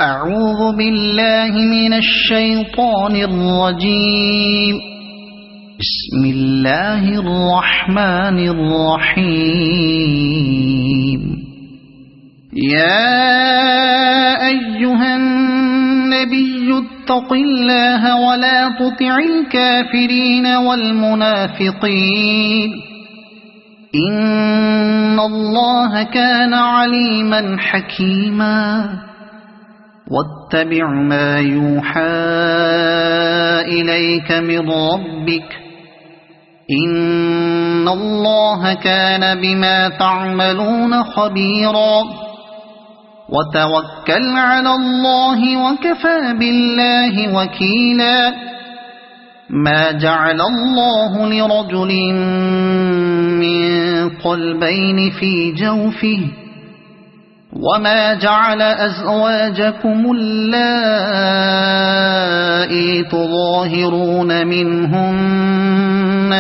أعوذ بالله من الشيطان الرجيم. بسم الله الرحمن الرحيم. يا أيها النبي اتق الله ولا تطع الكافرين والمنافقين إن الله كان عليما حكيما. واتبع ما يوحى إليك من ربك إن الله كان بما تعملون خبيرا. وتوكل على الله وكفى بالله وكيلا. ما جعل الله لرجل من قلبين في جوفه وما جعل أزواجكم اللائي تظاهرون منهن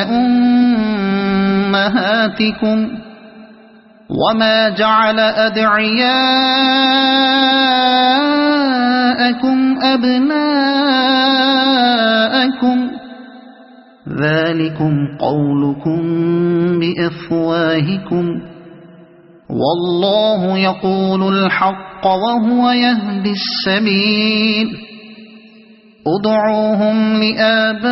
أمهاتكم وما جعل أدعياءكم أبناءكم ذلكم قولكم بأفواهكم والله يقول الحق وهو يهدي السبيل. ادعوهم لآبائهم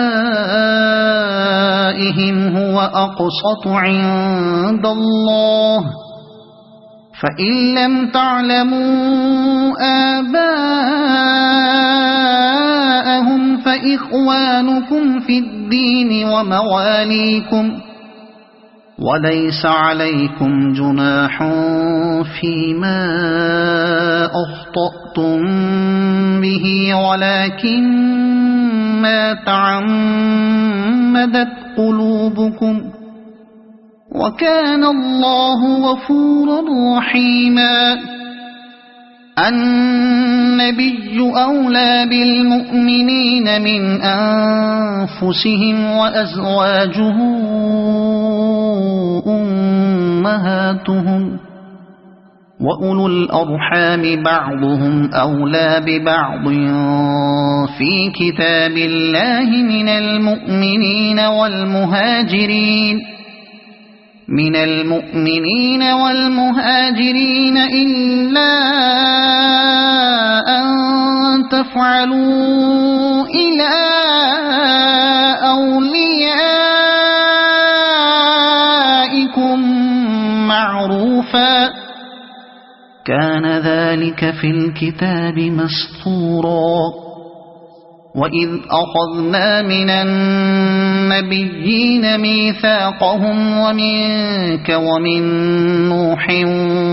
هو أقسط عند الله فإن لم تعلموا آباءهم فإخوانكم في الدين ومواليكم وليس عليكم جناح فيما أخطأتم به ولكن ما تعمدت قلوبكم وكان الله غفورا رحيما. النبي أولى بالمؤمنين من أنفسهم وأزواجه أمهاتهم وأولو الأرحام بعضهم أولى ببعض في كتاب الله من المؤمنين والمهاجرين إلا أن تفعلوا إلى أوليائكم معروفا كان ذلك في الكتاب مسطورا. وإذ أخذنا من النبيين ميثاقهم ومنك ومن نوح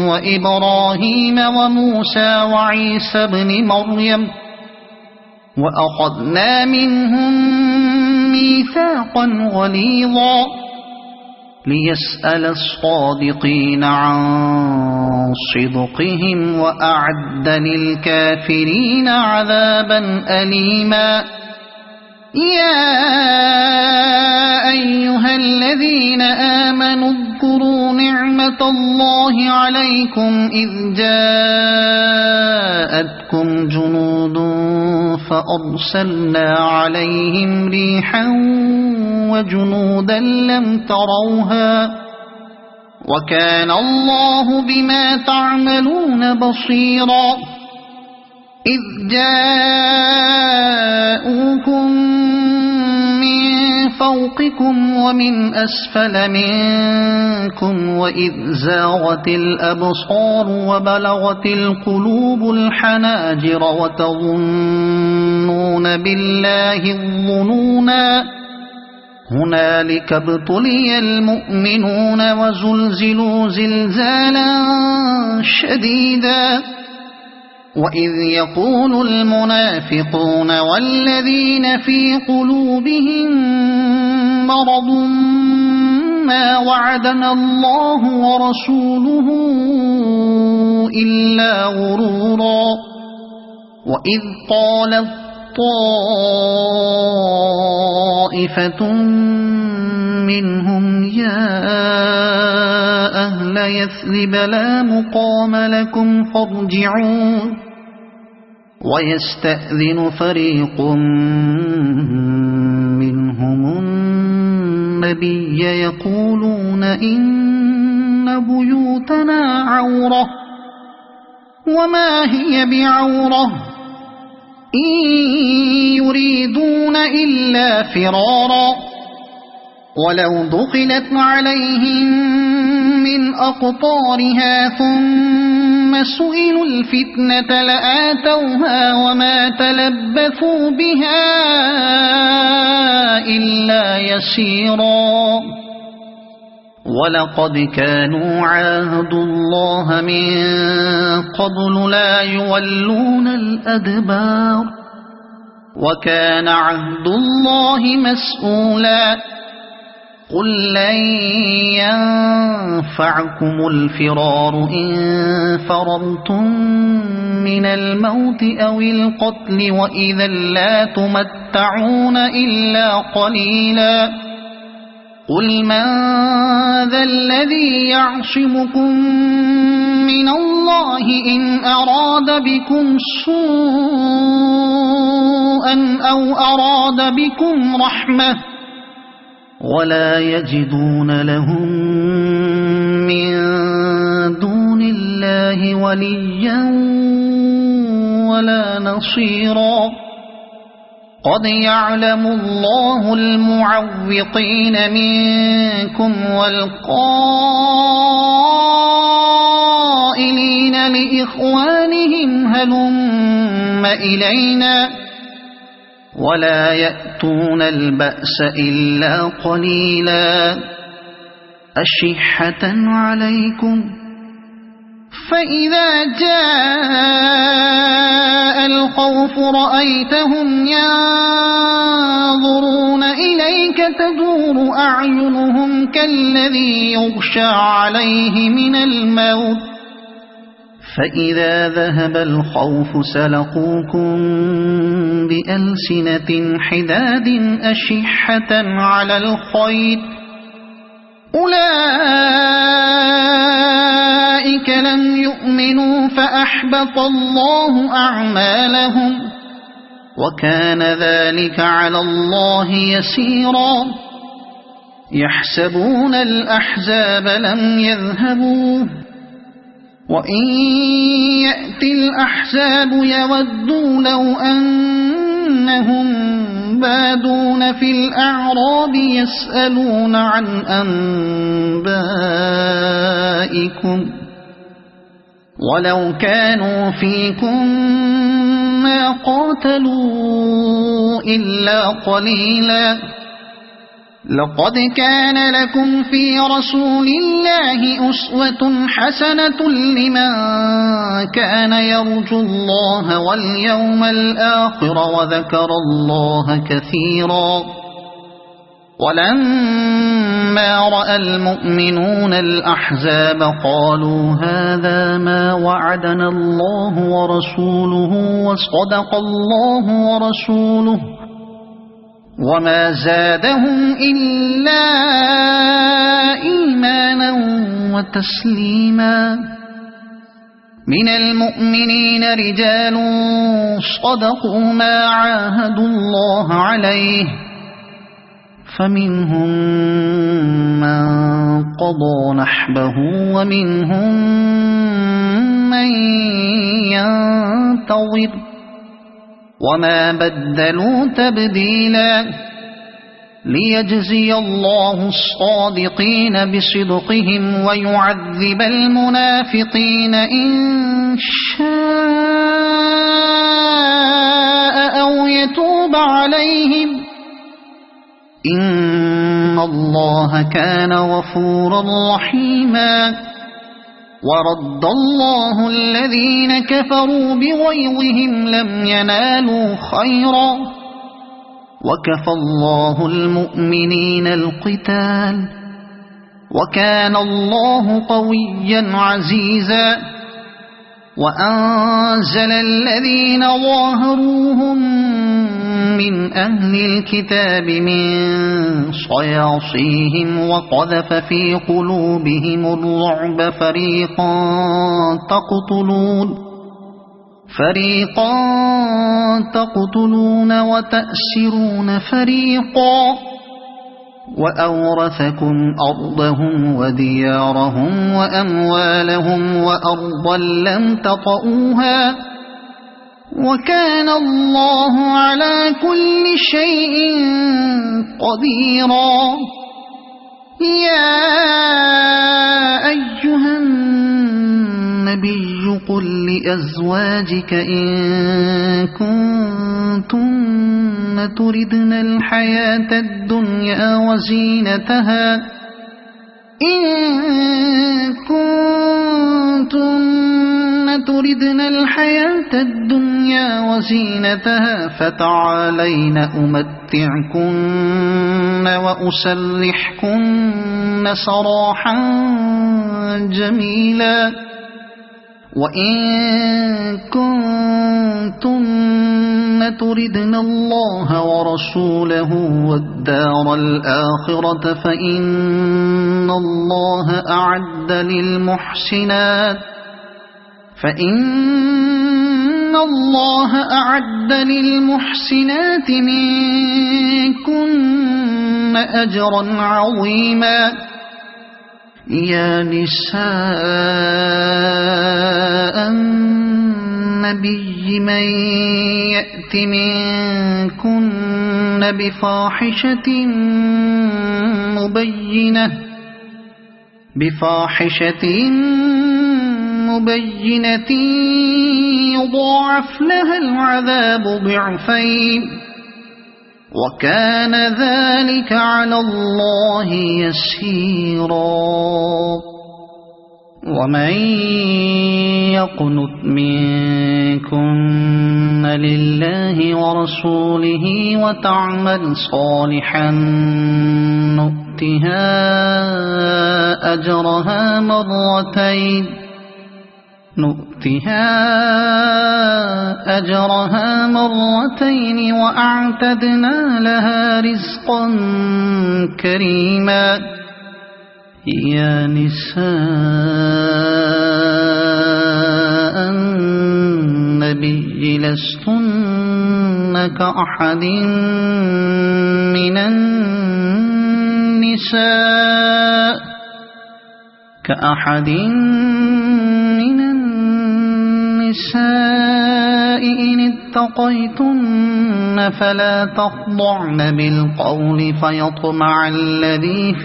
وإبراهيم وموسى وعيسى بن مريم وأخذنا منهم ميثاقا غليظا ليسأل الصادقين عن صدقهم وأعد للكافرين عذابا أليما. يا أيها الذين آمنوا اذكروا نعمة الله عليكم إذ جاءتكم جنود فأرسلنا عليهم ريحا وجنودا لم تروها وكان الله بما تعملون بصيرا. إذ جاءوكم من فوقكم ومن أسفل منكم وإذ زاغت الأبصار وبلغت القلوب الحناجر وتظنون بالله الظنونا هنالك ابتلي المؤمنون وزلزلوا زلزالا شديدا. وإذ يقول المنافقون والذين في قلوبهم مرض ما وعدنا الله ورسوله إلا غرورا. وإذ قالت طائفة منهم يا أهل يثرب لا مقام لكم فارجعوا ويستأذن فريق منهم النبي يقولون إن بيوتنا عورة وما هي بعورة إن يريدون إلا فرارا ولو دخلت عليهم من أقطارها ثم سئلوا الفتنة لآتوها وما تلبثوا بها إلا يسيرا ولقد كانوا عاهدوا الله من قبل لا يولون الأدبار وكان عهد الله مسؤولا قل لن ينفعكم الفرار إن فررتم من الموت أو القتل وإذا لا تمتعون إلا قليلا قل من ذا الذي يعصمكم من الله إن أراد بكم سوءا أو أراد بكم رحمة ولا يجدون لهم من دون الله وليا ولا نصيرا قد يعلم الله المعوقين منكم والقائلين لإخوانهم هلم إلينا ولا يأتون البأس إلا قليلا أشحة عليكم فإذا جاء الخوف رأيتهم ينظرون إليك تدور أعينهم كالذي يغشى عليه من الموت فإذا ذهب الخوف سلقوكم بألسنة حداد أشحة على الخير أولئك لم يؤمنوا فأحبط الله أعمالهم وكان ذلك على الله يسيرا يحسبون الأحزاب لم يذهبوا وإن يأتي الأحزاب يودوا لو أنهم بادون في الأعراب يسألون عن أنبائكم ولو كانوا فيكم ما قاتلوا إلا قليلا لقد كان لكم في رسول الله أسوة حسنة لمن كان يرجو الله واليوم الآخر وذكر الله كثيرا ولما رأى المؤمنون الأحزاب قالوا هذا ما وعدنا الله ورسوله وصدق الله ورسوله وما زادهم إلا إيمانا وتسليما من المؤمنين رجال صدقوا ما عاهدوا الله عليه فمنهم من قضى نحبه ومنهم من ينتظر وما بدلوا تبديلا ليجزي الله الصادقين بصدقهم ويعذب المنافقين إن شاء أو يتوب عليهم إن الله كان غفورا رحيما ورد الله الذين كفروا بغيظهم لم ينالوا خيرا وكفى الله المؤمنين القتال وكان الله قويا عزيزا وأنزل الذين ظاهروهم من أهل الكتاب من صياصيهم وقذف في قلوبهم الرعب فريقا تقتلون وتأسرون فريقا وأورثكم أرضهم وديارهم وأموالهم وأرضا لم تطئوها وكان الله على كل شيء قديرا يا أيها النبي قل لأزواجك إن كنتن تردن الحياة الدنيا وزينتها فتعالين أمتعكن وأسرحكن سراحا جميلا وإن كنتن تردن الله ورسوله والدار الآخرة فإن الله أعد للمحسنات منكن أجرا عظيما يا نساء النبي من يأت منكن بفاحشة مبينة يضاعف لها العذاب ضعفين وكان ذلك على الله يسيرا ومن يقنت منكن لله ورسوله وتعمل صالحا نؤتها أجرها مرتين وأعتدنا لها رزقا كريما يا نساء النبي لستن كأحد من النساء إن اتقيتن فلا تخضعن بالقول فيطمع الذي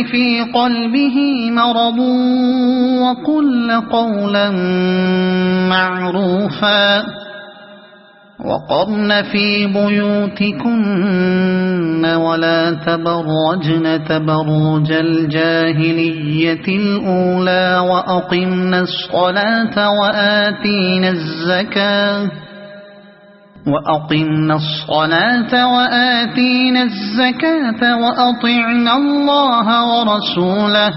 في قلبه مرض وقلن قولا معروفا وقرن في بيوتكن ولا تبرجن تبرج الجاهلية الأولى وأقمنا الصلاة وآتينا الزكاة وأطعنا الله ورسوله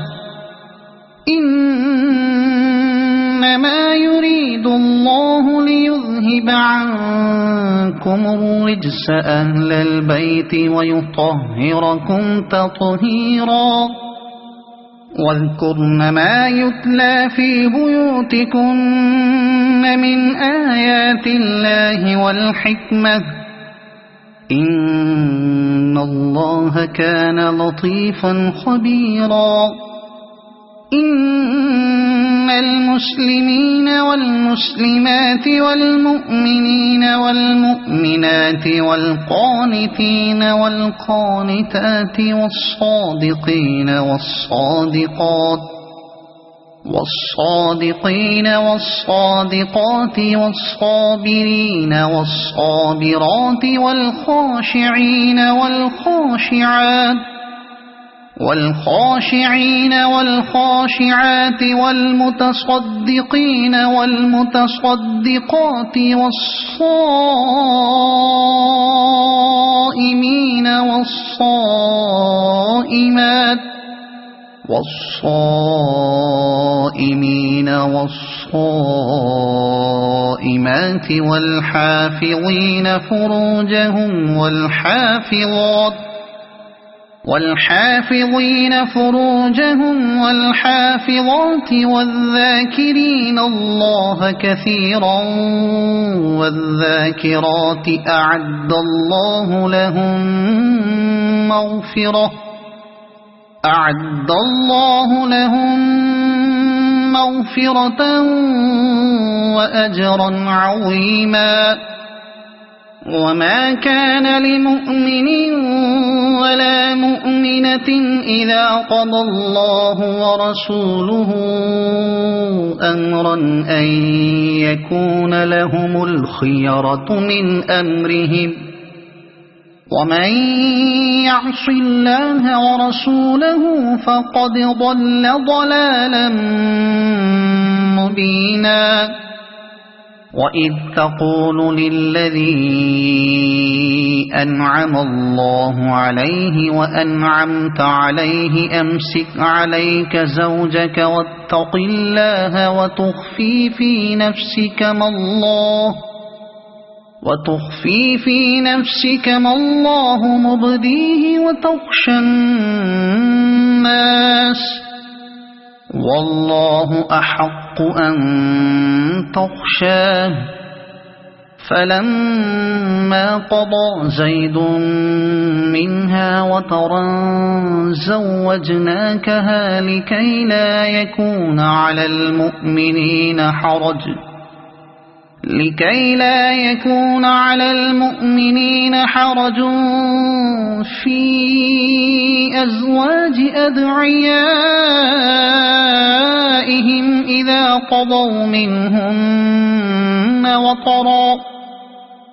إنما يريد الله ليذهب عنكم الرجس أهل البيت ويطهركم تطهيرا واذكرن ما يتلى في بيوتكن من آيات الله والحكمة إن الله كان لطيفا خبيرا إن المسلمين والمسلمات والمؤمنين والمؤمنات والقانتين والقانتات والصادقين والصادقات والصابرين والصابرات والخاشعين والخاشعات والمتصدقين والمتصدقات والصائمين والصائمات والحافظين فروجهم والحافظات والحافظين فروجهم والحافظات والذاكرين الله كثيرا والذاكرات أعد الله لهم مغفرة وأجرا عظيما. وما كان لمؤمن ولا مؤمنة إذا قضى الله ورسوله أمرا أن يكون لهم الخيرة من أمرهم ومن يعص الله ورسوله فقد ضل ضلالا مبينا. وإذ تقول للذي أنعم الله عليه وأنعمت عليه أمسك عليك زوجك واتق الله وتخفي في نفسك ما الله مبديه وتخشى الناس والله أحق أن تخشاه. فلما قضى زيد منها وطرا زوجناكها لكي لا يكون على المؤمنين حرج في أزواج أدعيائهم إذا قضوا منهن وطرا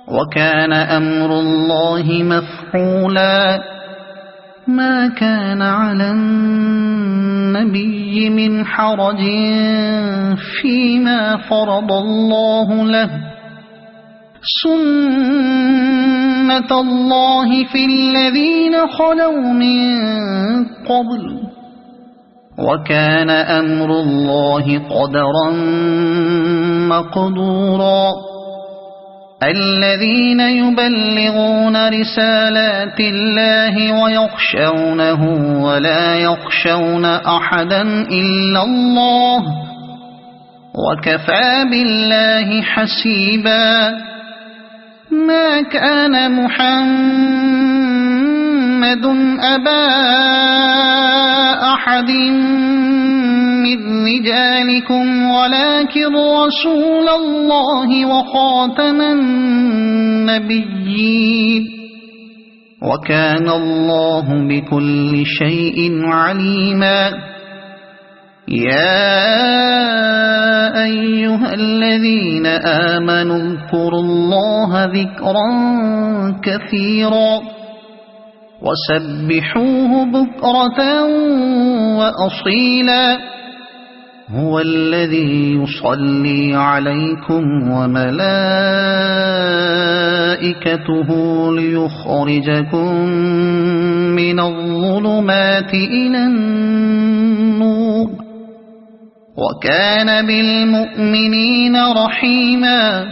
وكان أمر الله مفعولا. ما كان على النبي من حرج فيما فرض الله له سنة الله في الذين خلوا من قبل وكان أمر الله قدرا مقدورا. الذين يبلغون رسالات الله ويخشونه ولا يخشون أحدا إلا الله وكفى بالله حسيبا. ما كان محمد أبا أحد من رجالكم ولكن رسول الله وخاتم النبيين وكان الله بكل شيء عليما. يا أيها الذين آمنوا اذكروا الله ذكرا كثيرا وسبحوه بكرة وأصيلا. هو الذي يصلي عليكم وملائكته ليخرجكم من الظلمات إلى النور وكان بالمؤمنين رحيما.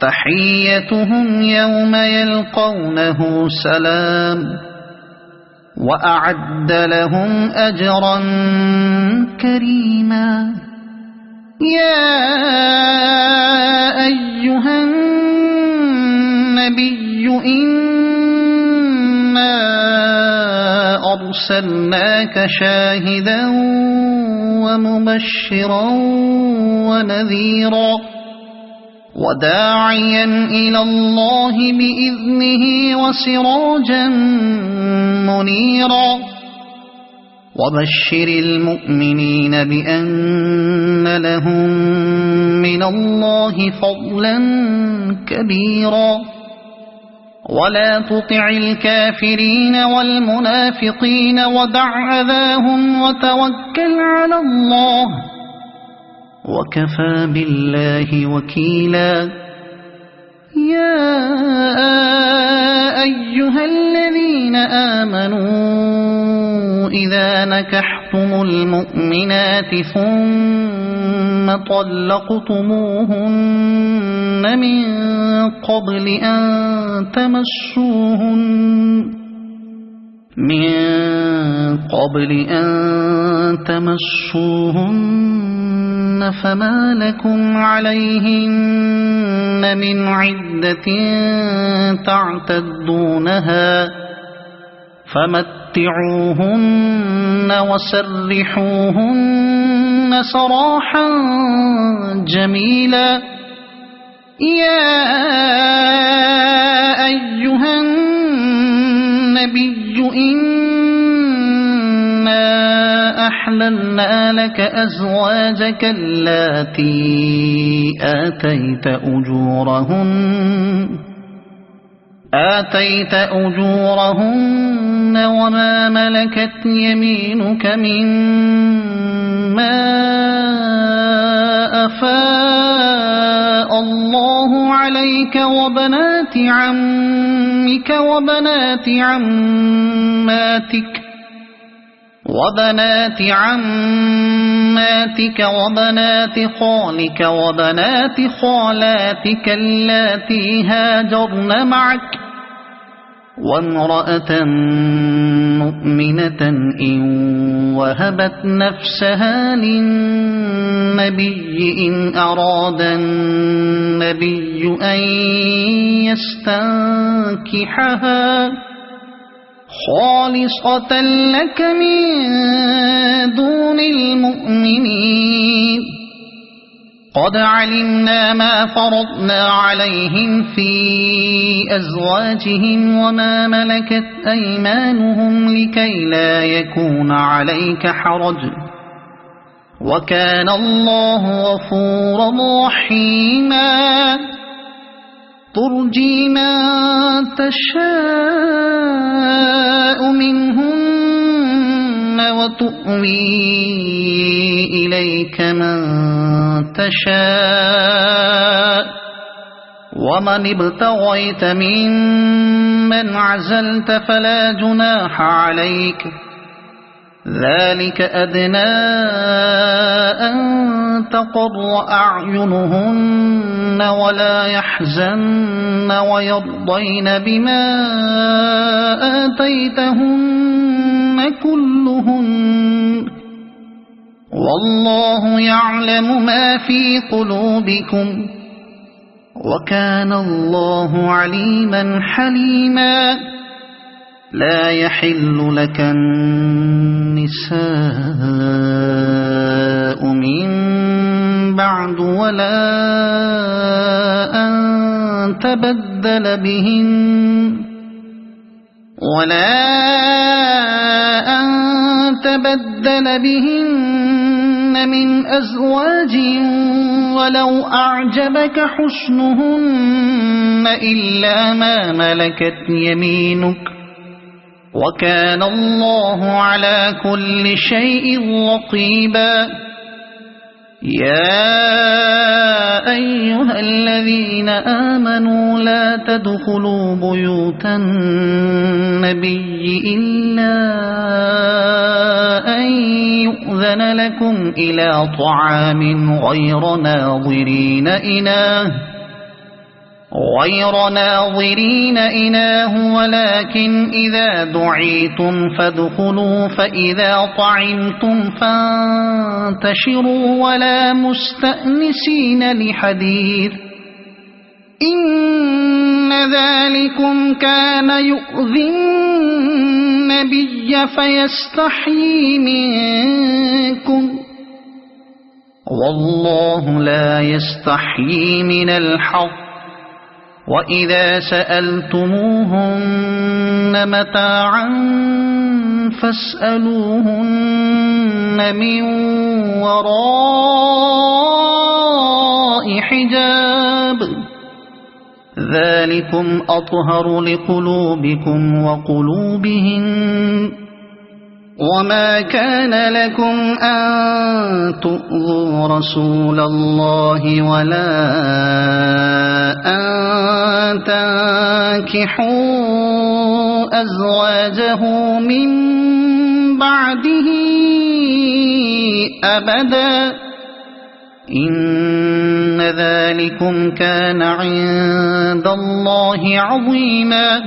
تحيتهم يوم يلقونه سلام وأعد لهم أجرا كريما. يا أيها النبي إنا أرسلناك شاهدا ومبشرا ونذيرا وداعيا إلى الله بإذنه وسراجا منيرا. وبشر المؤمنين بأن لهم من الله فضلا كبيرا. ولا تطع الكافرين والمنافقين ودع أذاهم وتوكل على الله وكفى بالله وكيلا. يا أيها الذين آمنوا إذا نكحتم المؤمنات ثم طلقتموهن من قبل أن تمسوهن من قبل أن تمسوهن فما لكم عليهن من عدة تعتدونها فمتعوهن وسرحوهن سراحا جميلا يا أيها النبي إنا أحللنا لك أزواجك اللاتي آتيت أجورهن وما ملكت يمينك مما أفاء الله عليك وبنات عمك وبنات عماتك وبنات خالك وبنات خالاتك اللاتي هاجرن معك وامرأة مؤمنة إن وهبت نفسها للنبي إن أراد النبي أن يستنكحها خالصة لك من دون المؤمنين قد علمنا ما فرضنا عليهم في أزواجهم وما ملكت أيمانهم لكي لا يكون عليك حرج وكان الله غفورا رحيما ترجي من تشاء منهن وتؤوي إليك من تشاء ومن ابتغيت ممن عزلت فلا جناح عليك ذلك أدنى أن تقر أعينهن ولا يحزن ويرضين بما آتيتهن كلهن والله يعلم ما في قلوبكم وكان الله عليما حليما لا يحل لك النساء من بعد ولا أن تبدل بهن من أزواج ولو أعجبك حسنهن إلا ما ملكت يمينك وكان الله على كل شيء رقيبا يا أيها الذين آمنوا لا تدخلوا بيوت النبي إلا أن يؤذن لكم إلى طعام غير ناظرين إناه ولكن إذا دعيتم فادخلوا فإذا طعمتم فانتشروا ولا مستأنسين لحديث إن ذلكم كان يؤذي النبي فيستحيي منكم والله لا يستحيي من الحق وإذا سألتموهن متاعا فاسألوهن من وراء حجاب ذلكم أطهر لقلوبكم وقلوبهن وما كان لكم أن تؤذوا رسول الله ولا أن تنكحوا أزواجه من بعده أبدا إن ذلكم كان عند الله عظيما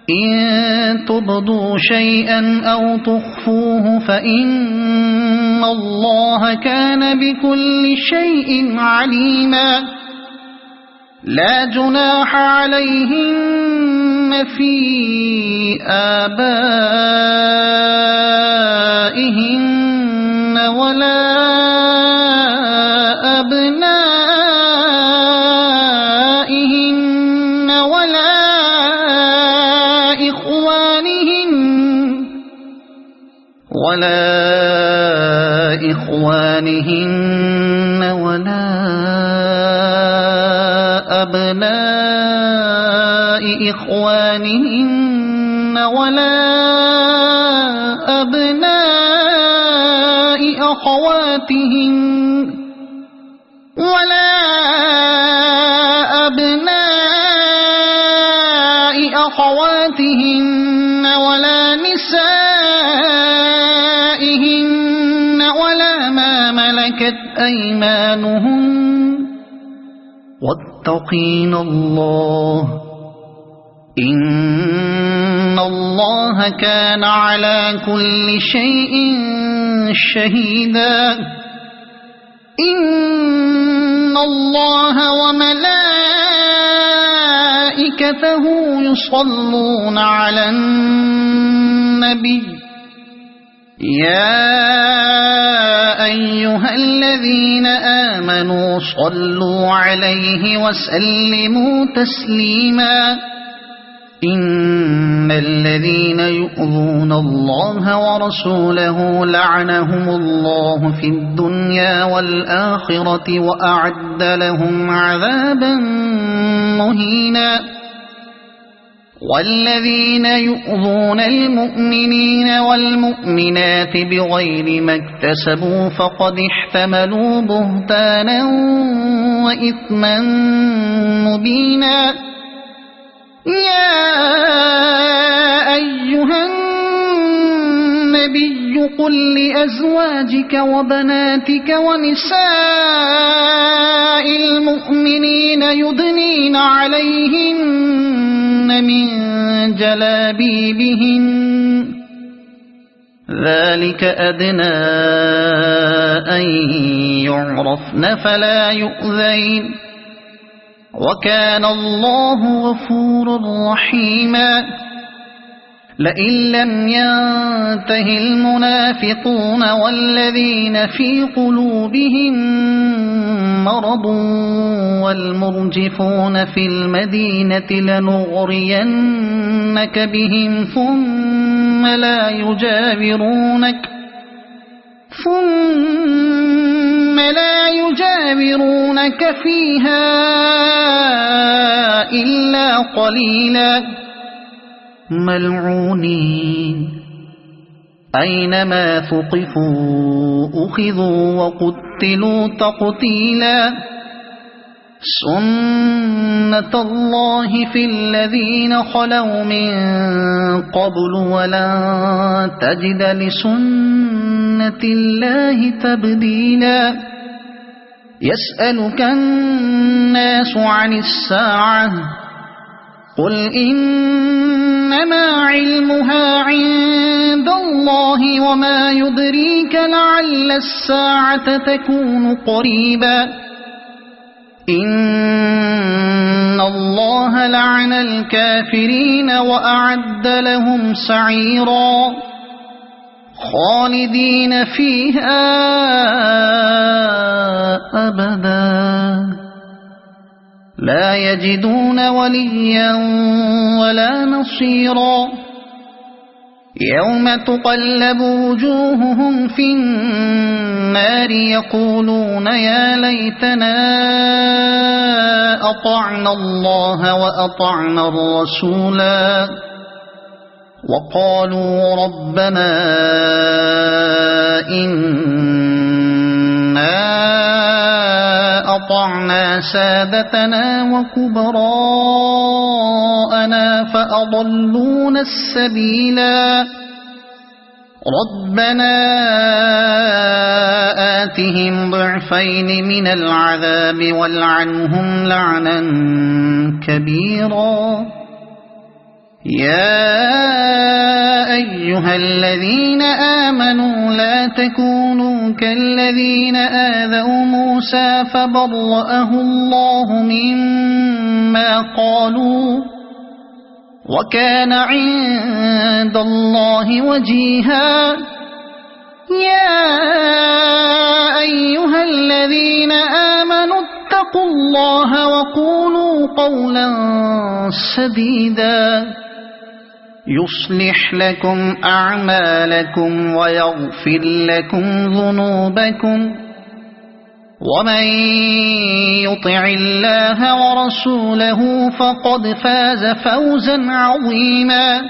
إن تبدوا شيئا أو تخفوه فإن الله كان بكل شيء عليما لا جناح عليهن في آبائهن ولا أبنائهن ولا إخوانهن ولا أبناء إخوانهن ولا أبناء أخواتهن ولا أبناء أخواتهن ولا نسائهن ولا ما ملكت أيمانهن واتقين الله إن الله كان على كل شيء شهيدا إن الله وملائكته يصلون على النبي يا أيها الذين آمنوا صلوا عليه وسلموا تسليما إن الذين يؤذون الله ورسوله لعنهم الله في الدنيا والآخرة وأعد لهم عذابا مهينا والذين يؤذون المؤمنين والمؤمنات بغير ما اكتسبوا فقد احتملوا بهتانا وإثما مبينا يا أيها النبي قل لأزواجك وبناتك ونساء المؤمنين يدنين عليهن من جلابيبهن ذلك أدنى أن يعرفن فلا يؤذين وكان الله غفورا رحيما لئن لم ينته المنافقون والذين في قلوبهم مرض والمرجفون في المدينة لنغرينك بهم ثم لا يجاورونك فيها إلا قليلا ملعونين أينما ثقفوا أخذوا وقتلوا تقتيلا سنة الله في الذين خلوا من قبل ولن تجد لسنة الله تبديلا يسألك الناس عن الساعة قل إنما علمها عند الله وما يدريك لعل الساعة تكون قريبا إن الله لعن الكافرين وأعد لهم سعيرا خالدين فيها أبدا لا يجدون وليا ولا نصيرا يوم تقلب وجوههم في النار يقولون يا ليتنا أطعنا الله وأطعنا الرسولا وقالوا ربنا إنا أطعنا سادتنا وكبراءنا فأضلونا السبيلا ربنا آتهم ضعفين من العذاب والعنهم لعنا كبيرا يا أيها الذين آمنوا لا تكونوا كالذين آذوا موسى فبرأه الله مما قالوا وكان عند الله وجيها يا أيها الذين آمنوا اتقوا الله وقولوا قولا سديدا يصلح لكم أعمالكم ويغفر لكم ذنوبكم ومن يطع الله ورسوله فقد فاز فوزا عظيما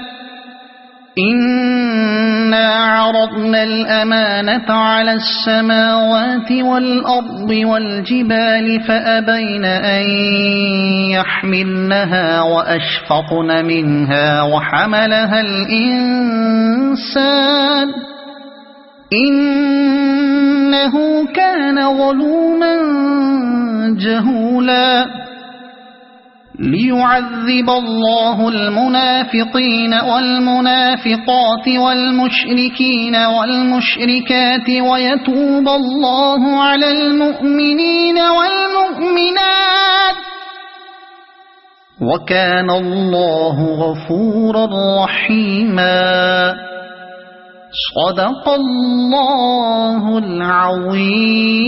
إنا عرضنا الأمانة على السماوات والأرض والجبال فأبين أن يحملنها وأشفقن منها وحملها الإنسان إنه كان ظلوما جهولا ليعذب الله المنافقين والمنافقات والمشركين والمشركات ويتوب الله على المؤمنين والمؤمنات وكان الله غفورا رحيما صدق الله العظيم.